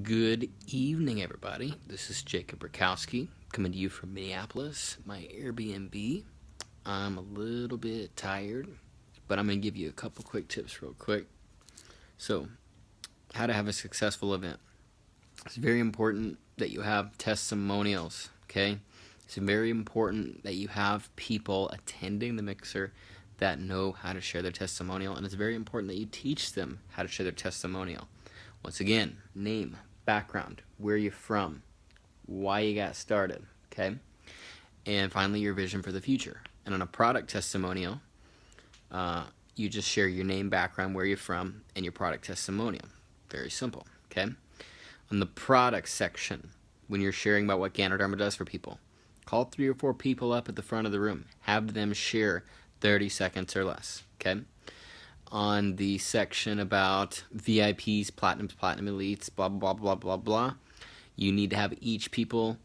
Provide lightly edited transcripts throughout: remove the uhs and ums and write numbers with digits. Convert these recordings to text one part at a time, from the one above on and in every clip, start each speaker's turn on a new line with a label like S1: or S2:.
S1: Good evening, everybody. This is Jacob Rakowski coming to you from Minneapolis, my Airbnb. I'm a little bit tired, but I'm going to give you a couple quick tips real quick. So, how to have a successful event. It's very important that you have testimonials, okay? It's very important that you have people attending the mixer that know how to share their testimonial, and it's very important that you teach them how to share their testimonial. Once again, name, background, where you're from, why you got started, okay? And finally, your vision for the future. And on a product testimonial, you just share your name, background, where you're from, and your product testimonial. Very simple, okay? On the product section, when you're sharing about what Ganoderma does for people, call 3 or 4 people up at the front of the room. Have them share 30 seconds or less, okay? On the section about VIPs, platinums, platinum elites, blah, blah, blah, blah, blah, you need to have each people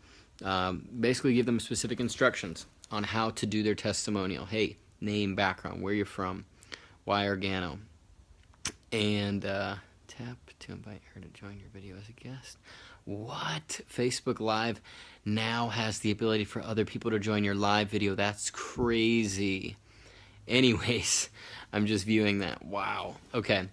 S1: basically give them specific instructions on how to do their testimonial. Hey, name, background, where you're from, why Organo, and tap to invite her to join your video as a guest. What? Facebook Live now has the ability for other people to join your live video. That's crazy. Anyways, I'm just viewing that. Wow. Okay.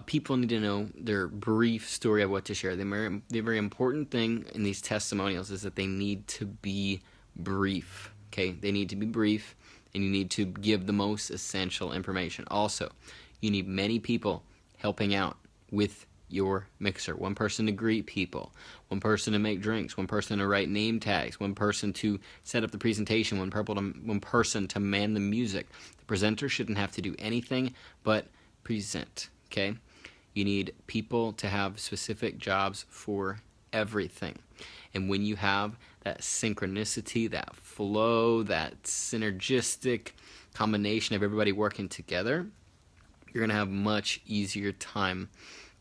S1: People need to know their brief story of what to share. The very important thing in these testimonials is that they need to be brief. Okay? They need to be brief, and you need to give the most essential information. Also, you need many people helping out with your mixer. One person to greet people, one person to make drinks, one person to write name tags, one person to set up the presentation, one person to man the music. The presenter shouldn't have to do anything but present, okay? You need people to have specific jobs for everything. And when you have that synchronicity, that flow, that synergistic combination of everybody working together, you're going to have much easier time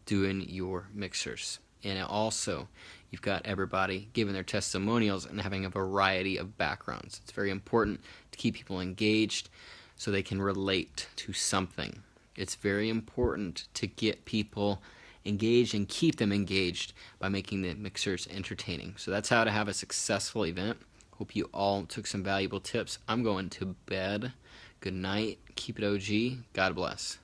S1: doing your mixers. And also, you've got everybody giving their testimonials and having a variety of backgrounds. It's very important to keep people engaged so they can relate to something. It's very important to get people engaged and keep them engaged by making the mixers entertaining. So that's how to have a successful event. Hope you all took some valuable tips. I'm going to bed. Good night. Keep it OG. God bless.